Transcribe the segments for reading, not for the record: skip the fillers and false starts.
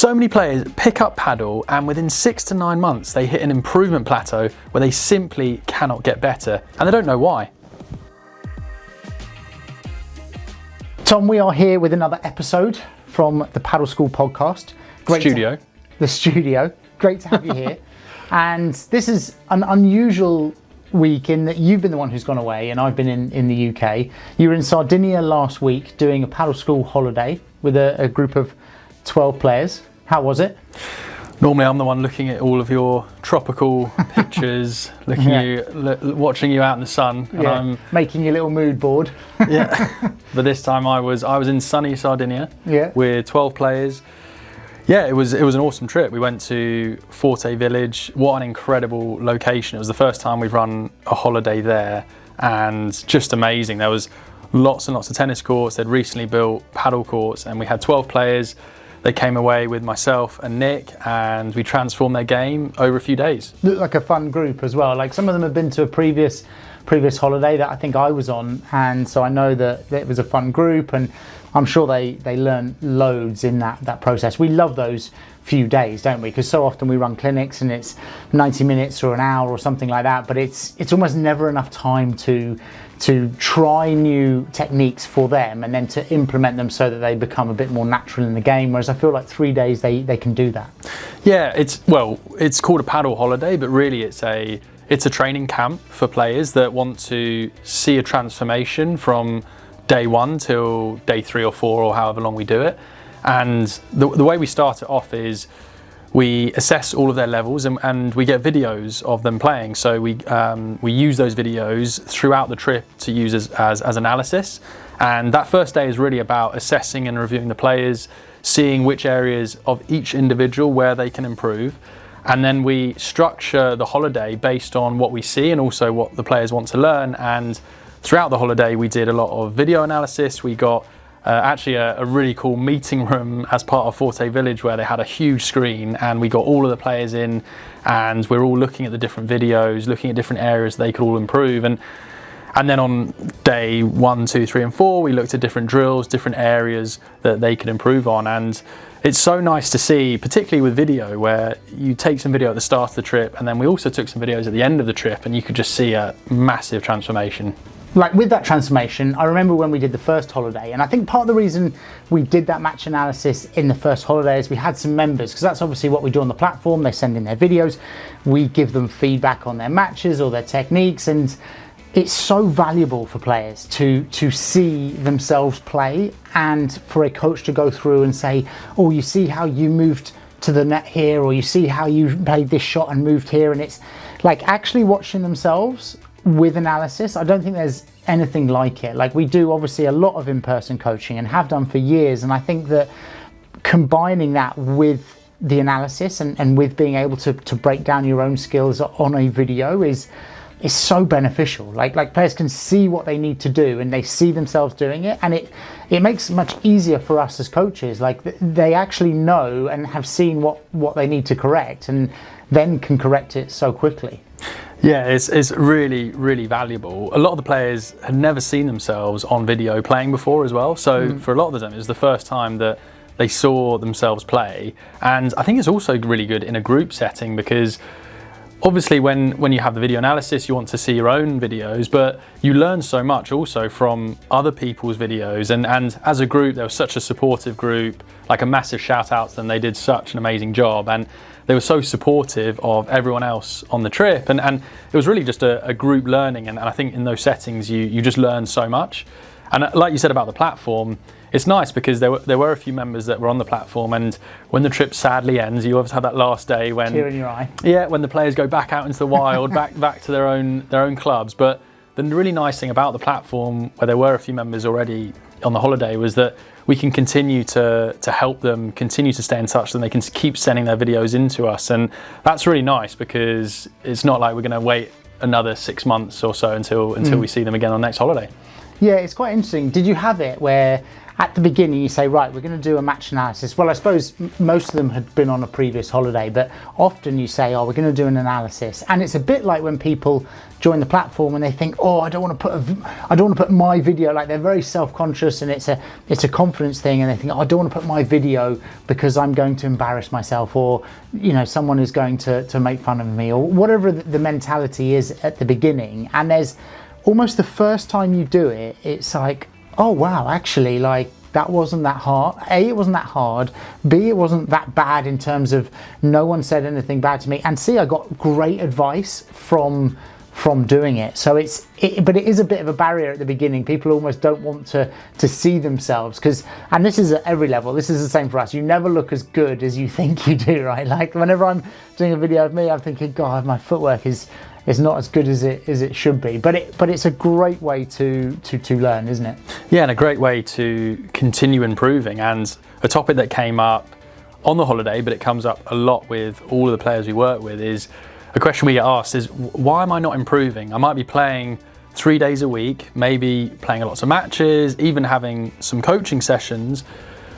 So many players pick up paddle and within 6 to 9 months they hit an improvement plateau where they simply cannot get better and they don't know why. Tom, we are here with another episode from the Padel School podcast. The studio. Great to have you here. And this is an unusual week in that you've been the one who's gone away and I've been in the UK. You were in Sardinia last week doing a Padel School holiday with a group of 12 players. How was it? Normally I'm the one looking at all of your tropical pictures, watching you out in the sun, and I'm making your little mood board. But this time I was in sunny Sardinia with 12 players. Yeah, it was an awesome trip. We went to Forte Village. What an incredible location. It was the first time we've run a holiday there and just amazing. There was lots and lots of tennis courts. They'd recently built paddle courts and we had 12 players. They came away with myself and Nick and we transformed their game over a few days. Looked like a fun group as well. Like some of them have been to a previous holiday that I think I was on, and so I know that it was a fun group and I'm sure they learn loads in that process. We love those few days, don't we? Because so often we run clinics and it's 90 minutes or an hour or something like that, but it's almost never enough time to try new techniques for them and then to implement them so that they become a bit more natural in the game, whereas I feel like 3 days they can do that. Yeah, it's called a paddle holiday, but really it's a training camp for players that want to see a transformation from day 1 till day 3 or 4 or however long we do it. And the way we start it off is we assess all of their levels and we get videos of them playing. So we use those videos throughout the trip to use as analysis. And that first day is really about assessing and reviewing the players, seeing which areas of each individual where they can improve. And then we structure the holiday based on what we see and also what the players want to learn. And throughout the holiday, we did a lot of video analysis. We got actually a really cool meeting room as part of Forte Village where they had a huge screen and we got all of the players in and we're all looking at the different videos, looking at different areas they could all improve. And then on day 1, 2, 3 and 4, we looked at different drills, different areas that they could improve on. And it's so nice to see, particularly with video, where you take some video at the start of the trip and then we also took some videos at the end of the trip and you could just see a massive transformation. Like with that transformation, I remember when we did the first holiday, and I think part of the reason we did that match analysis in the first holiday is we had some members, because that's obviously what we do on the platform. They send in their videos, we give them feedback on their matches or their techniques, and it's so valuable for players to see themselves play and for a coach to go through and say, oh, you see how you moved to the net here, or you see how you played this shot and moved here. And it's like actually watching themselves with analysis. I don't think there's anything like it. Like we do obviously a lot of in-person coaching and have done for years, and I think that combining that with the analysis and with being able to break down your own skills on a video is so beneficial. Like players can see what they need to do and they see themselves doing it, and it makes it much easier for us as coaches. Like they actually know and have seen what they need to correct and then can correct it so quickly. Yeah, it's really, really valuable. A lot of the players had never seen themselves on video playing before as well. So for a lot of them, it was the first time that they saw themselves play. And I think it's also really good in a group setting because obviously when you have the video analysis, you want to see your own videos, but you learn so much also from other people's videos. And as a group, there was such a supportive group, like a massive shout out to them. They did such an amazing job. And they were so supportive of everyone else on the trip, and it was really just a group learning, and I think in those settings you just learn so much. And like you said about the platform, it's nice because there were a few members that were on the platform, and when the trip sadly ends, you always have that last day when tear in your eye. Yeah, when the players go back out into the wild, back to their own clubs. But the really nice thing about the platform, where there were a few members already on the holiday, was that we can continue to help them continue to stay in touch, and they can keep sending their videos into us. And that's really nice because it's not like we're going to wait another 6 months or so until we see them again on next holiday. Yeah, it's quite interesting. Did you have it where at the beginning you say, right, we're going to do a match analysis? Well, I suppose most of them had been on a previous holiday, but often you say, oh, we're going to do an analysis. And it's a bit like when people join the platform and they think, oh, I don't want to put my video, like they're very self-conscious, and it's a confidence thing, and they think, oh, I don't want to put my video because I'm going to embarrass myself, or someone is going to make fun of me, or whatever the mentality is at the beginning. And there's almost the first time you do it, it's like, oh wow, actually, like that wasn't that hard. A, it wasn't that hard. B, it wasn't that bad in terms of no one said anything bad to me. And C, I got great advice from doing it. So but it is a bit of a barrier at the beginning. People almost don't want to see themselves, and this is at every level. This is the same for us. You never look as good as you think you do, right? Like whenever I'm doing a video of me, I'm thinking, God, my footwork is not as good as it should be, but it's a great way to learn, isn't it? Yeah, and a great way to continue improving. And a topic that came up on the holiday, but it comes up a lot with all of the players we work with, is a question we get asked is, why am I not improving? I might be playing 3 days a week, maybe playing lots of matches, even having some coaching sessions.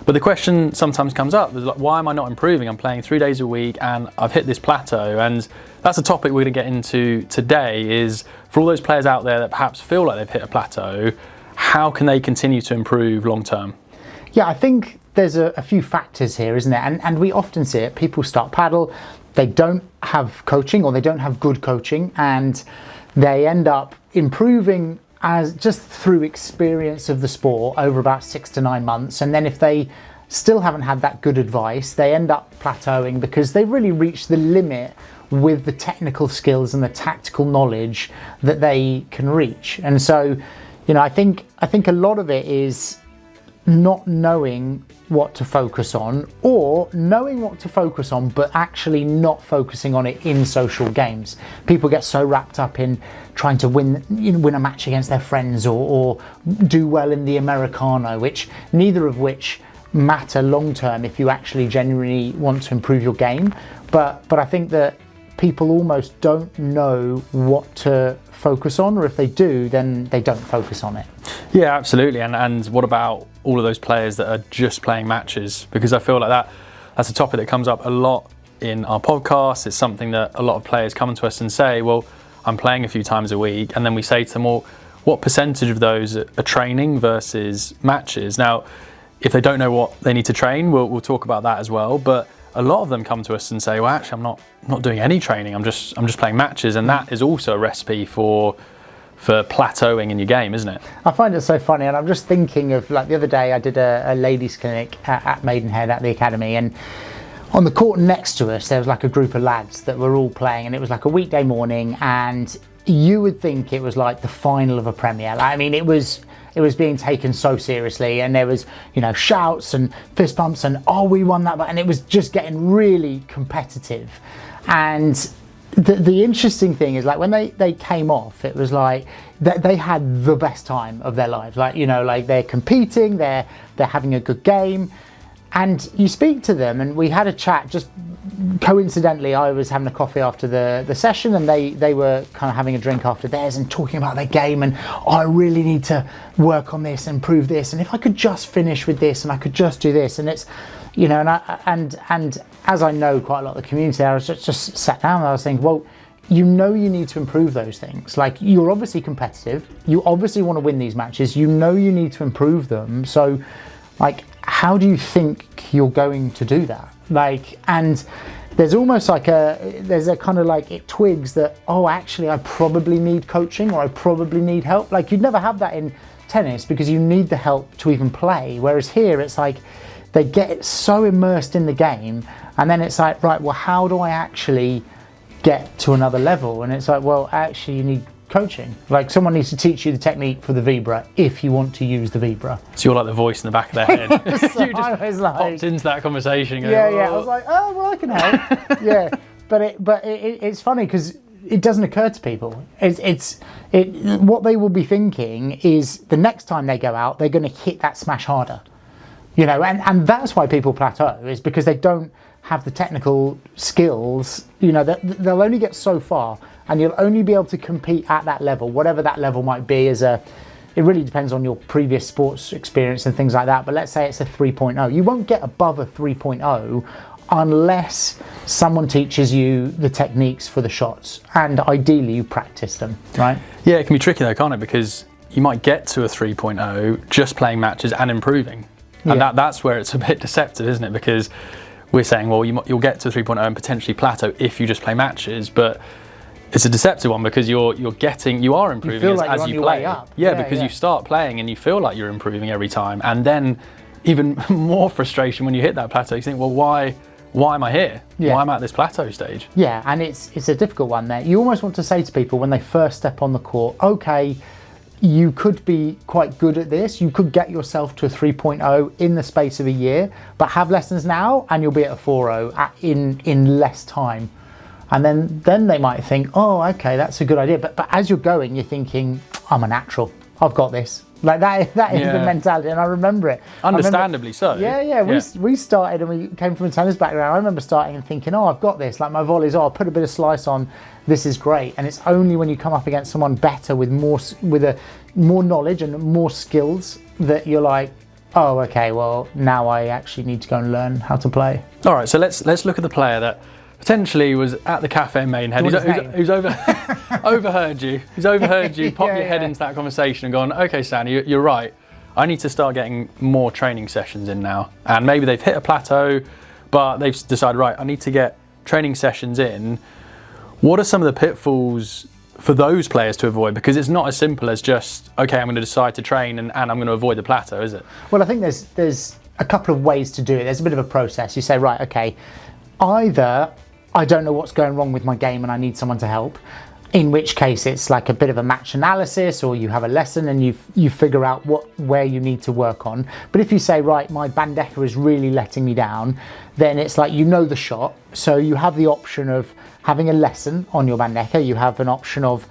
But the question sometimes comes up, is like, why am I not improving? I'm playing 3 days a week and I've hit this plateau. And that's a topic we're going to get into today, is for all those players out there that perhaps feel like they've hit a plateau, how can they continue to improve long term? Yeah, I think there's a few factors here, isn't there? And we often see it. People start paddle, they don't have coaching, or they don't have good coaching, and they end up improving as just through experience of the sport over about 6 to 9 months. And then if they still haven't had that good advice, they end up plateauing because they've really reached the limit with the technical skills and the tactical knowledge that they can reach. And so, I think a lot of it is not knowing what to focus on, or knowing what to focus on but actually not focusing on it in social games. People get so wrapped up in trying to win a match against their friends, or do well in the Americano, neither of which matter long term if you actually genuinely want to improve your game. But I think that people almost don't know what to focus on, or if they do, then they don't focus on it. Yeah, absolutely. And what about all of those players that are just playing matches? Because I feel like that's a topic that comes up a lot in our podcast. It's something that a lot of players come to us and say, well, I'm playing a few times a week. And then we say to them, well, what percentage of those are training versus matches? Now, if they don't know what they need to train, we'll talk about that as well. But a lot of them come to us and say, well, actually, I'm not doing any training. I'm just playing matches. And that is also a recipe for plateauing in your game, isn't it? I find it so funny, and I'm just thinking of, like, the other day I did a ladies clinic at Maidenhead at the academy, and on the court next to us there was like a group of lads that were all playing, and it was like a weekday morning, and you would think it was like the final of a Premier. I mean, it was being taken so seriously, and there was shouts and fist bumps and, oh, we won that, and it was just getting really competitive. And the interesting thing is, like, when they came off, it was like they had the best time of their lives. Like, like they're competing, they're having a good game, and you speak to them, and we had a chat. Just coincidentally, I was having a coffee after the session, and they were kind of having a drink after theirs and talking about their game, and, oh, I really need to work on this and improve this, and if I could just finish with this, and I could just do this, and it's and as I know quite a lot of the community, I was just sat down and I was thinking, well, you need to improve those things. Like, you're obviously competitive, you obviously want to win these matches, you need to improve them. So, like, how do you think you're going to do that? Like, and there's almost like there's a kind of like, it twigs that, oh, actually, I probably need coaching, or I probably need help. Like, you'd never have that in tennis because you need the help to even play. Whereas here, it's like they get so immersed in the game, and then it's like, right, well, how do I actually get to another level? And it's like, well, actually, you need coaching. Like, someone needs to teach you the technique for the vibra if you want to use the vibra. So you're like the voice in the back of their head. So You just I was like, popped into that conversation. Going, yeah. I was like, oh, well, I can help. Yeah, but it's funny because it doesn't occur to people. What they will be thinking is the next time they go out, they're going to hit that smash harder. And that's why people plateau, is because they don't have the technical skills. They'll only get so far, and you'll only be able to compete at that level, whatever that level might be, as a it really depends on your previous sports experience and things like that. But let's say it's a 3.0. You won't get above a 3.0 unless someone teaches you the techniques for the shots, and ideally you practice them, right? Yeah, it can be tricky though, can't it? Because you might get to a 3.0 just playing matches and improving. And that's where it's a bit deceptive, isn't it? Because we're saying, well, you'll get to 3.0 and potentially plateau if you just play matches, but it's a deceptive one because you are improving as you play. Yeah, because you start playing and you feel like you're improving every time, and then even more frustration when you hit that plateau. You think, well, why am I here? Why am I at this plateau stage? Yeah, and it's a difficult one there. You almost want to say to people when they first step on the court, okay, you could be quite good at this. You could get yourself to a 3.0 in the space of a year, but have lessons now and you'll be at a 4.0 in less time. And then they might think, oh, okay, that's a good idea. But as you're going, you're thinking, I'm a natural. I've got this. Like that is the mentality, and I remember it. Understandably so. Yeah. We started and we came from a tennis background. I remember starting and thinking, oh, I've got this. Like my volleys, I'll put a bit of slice on. This is great. And it's only when you come up against someone better with more knowledge and more skills that you're like, oh, okay, well, now I actually need to go and learn how to play. All right, so let's look at the player that potentially was at the cafe in Maidenhead, who's overheard you. Who's overheard you pop your head into that conversation and gone, okay, Sandy, you're right. I need to start getting more training sessions in now. And maybe they've hit a plateau, but they've decided, right, I need to get training sessions in. What are some of the pitfalls for those players to avoid? Because it's not as simple as just, okay, I'm going to decide to train and I'm going to avoid the plateau, is it? Well, I think there's a couple of ways to do it. There's a bit of a process. You say, right, okay, either I don't know what's going wrong with my game and I need someone to help, in which case it's like a bit of a match analysis, or you have a lesson and you figure out where you need to work on. But if you say, right, my bandeja is really letting me down, then it's like, you know the shot, so you have the option of having a lesson on your bandeja. You have an option of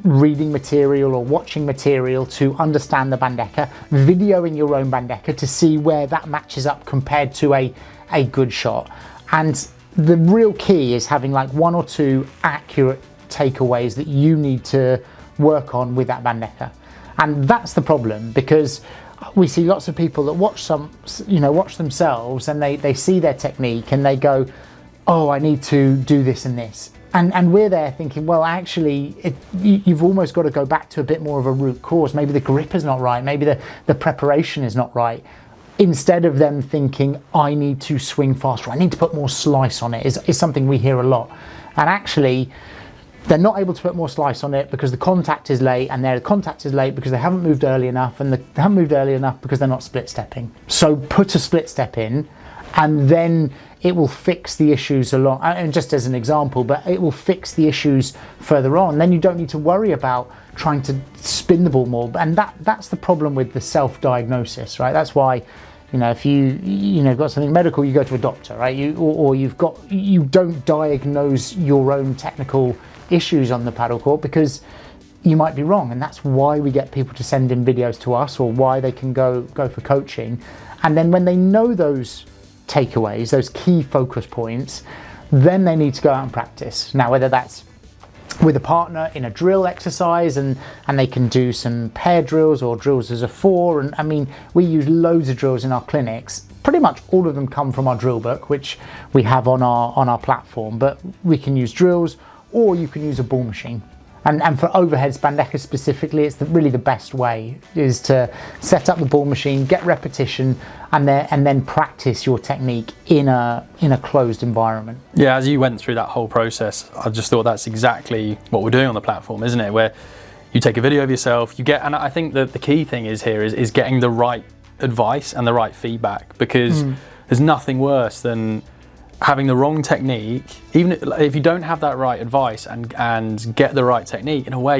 reading material or watching material to understand the bandeja, videoing your own bandeja to see where that matches up compared to a good shot. And the real key is having like one or two accurate takeaways that you need to work on with that bandeja. And that's the problem, because we see lots of people that watch themselves and they see their technique and they go, oh, I need to do this and this. And we're there thinking, well, actually, you've almost got to go back to a bit more of a root cause. Maybe the grip is not right. Maybe the preparation is not right. Instead of them thinking, I need to swing faster, I need to put more slice on it, is something we hear a lot. And actually, they're not able to put more slice on it because the contact is late, and their contact is late because they haven't moved early enough, and they haven't moved early enough because they're not split stepping. So put a split step in, and then it will fix the issues along, and just as an example, but it will fix the issues further on. Then you don't need to worry about trying to spin the ball more. And that's the problem with the self-diagnosis, right? That's why, if you've got something medical, you go to a doctor, right? You don't diagnose your own technical issues on the paddle court because you might be wrong. And that's why we get people to send in videos to us, or why they can go for coaching. And then when they know those takeaways, those key focus points, then they need to go out and practice. Now, whether that's with a partner in a drill exercise and they can do some pair drills or drills as a four, and I mean, we use loads of drills in our clinics. Pretty much all of them come from our drill book, which we have on our platform, but we can use drills, or you can use a ball machine. And for overheads, bandeja specifically, it's really the best way is to set up the ball machine, get repetition, and then practice your technique in a closed environment. Yeah, as you went through that whole process, I just thought that's exactly what we're doing on the platform, isn't it? Where you take a video of yourself, and I think that the key thing is getting the right advice and the right feedback, because there's nothing worse than having the wrong technique. Even if you don't have that right advice and get the right technique, in a way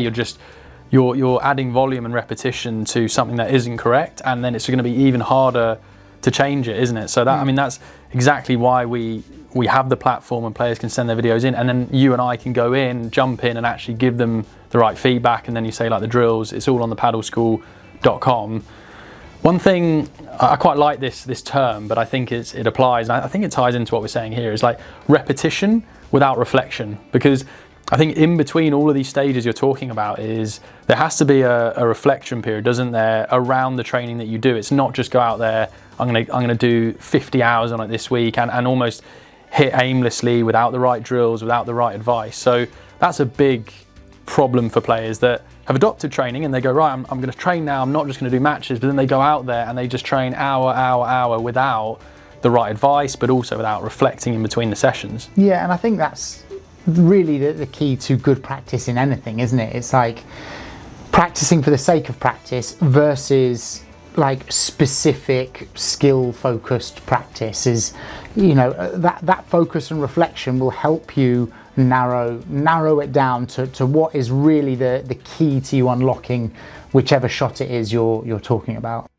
you're adding volume and repetition to something that isn't correct, and then it's going to be even harder to change it, isn't it? So that, I mean, that's exactly why we have the platform and players can send their videos in, and then you and I can go in, jump in and actually give them the right feedback. And then you say, like the drills, it's all on the padelschool.com. One thing, I quite like this term, but I think it applies, and I think it ties into what we're saying here, is like repetition without reflection. Because I think in between all of these stages you're talking about is there has to be a reflection period, doesn't there, around the training that you do. It's not just go out there, I'm gonna do 50 hours on it this week and almost hit aimlessly without the right drills, without the right advice. So that's a big problem for players that have adopted training and they go, right, I'm going to train now, I'm not just going to do matches, but then they go out there and they just train hour without the right advice, but also without reflecting in between the sessions. Yeah, and I think that's really the key to good practice in anything, isn't it? It's like practicing for the sake of practice versus like specific skill focused practice. Is, you know, that focus and reflection will help you narrow it down to what is really the key to you unlocking whichever shot it is you're talking about.